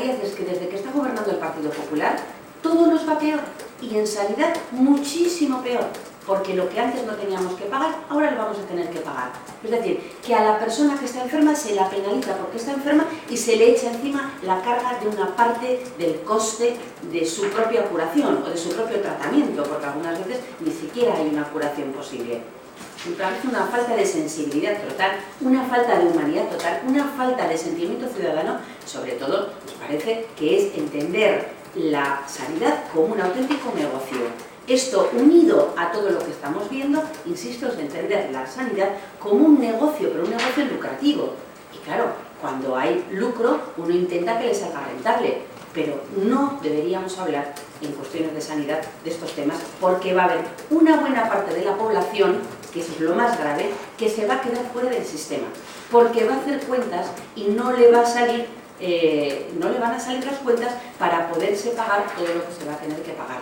realidad es que desde que está gobernando el Partido Popular, todo nos va peor. Y en sanidad, muchísimo peor. Porque lo que antes no teníamos que pagar, ahora lo vamos a tener que pagar. Es decir, que a la persona que está enferma se la penaliza porque está enferma y se le echa encima la carga de una parte del coste de su propia curación o de su propio tratamiento, porque algunas veces ni siquiera hay una curación posible. Me parece una falta de sensibilidad total, una falta de humanidad total, una falta de sentimiento ciudadano, sobre todo nos parece que es entender la sanidad como un auténtico negocio. Esto, unido a todo lo que estamos viendo, insisto, es entender la sanidad como un negocio, pero un negocio lucrativo. Y claro, cuando hay lucro, uno intenta que le salga rentable, pero no deberíamos hablar en cuestiones de sanidad de estos temas, porque va a haber una buena parte de la población, que eso es lo más grave, que se va a quedar fuera del sistema, porque va a hacer cuentas y no le va a salir, no le van a salir las cuentas para poderse pagar todo lo que se va a tener que pagar.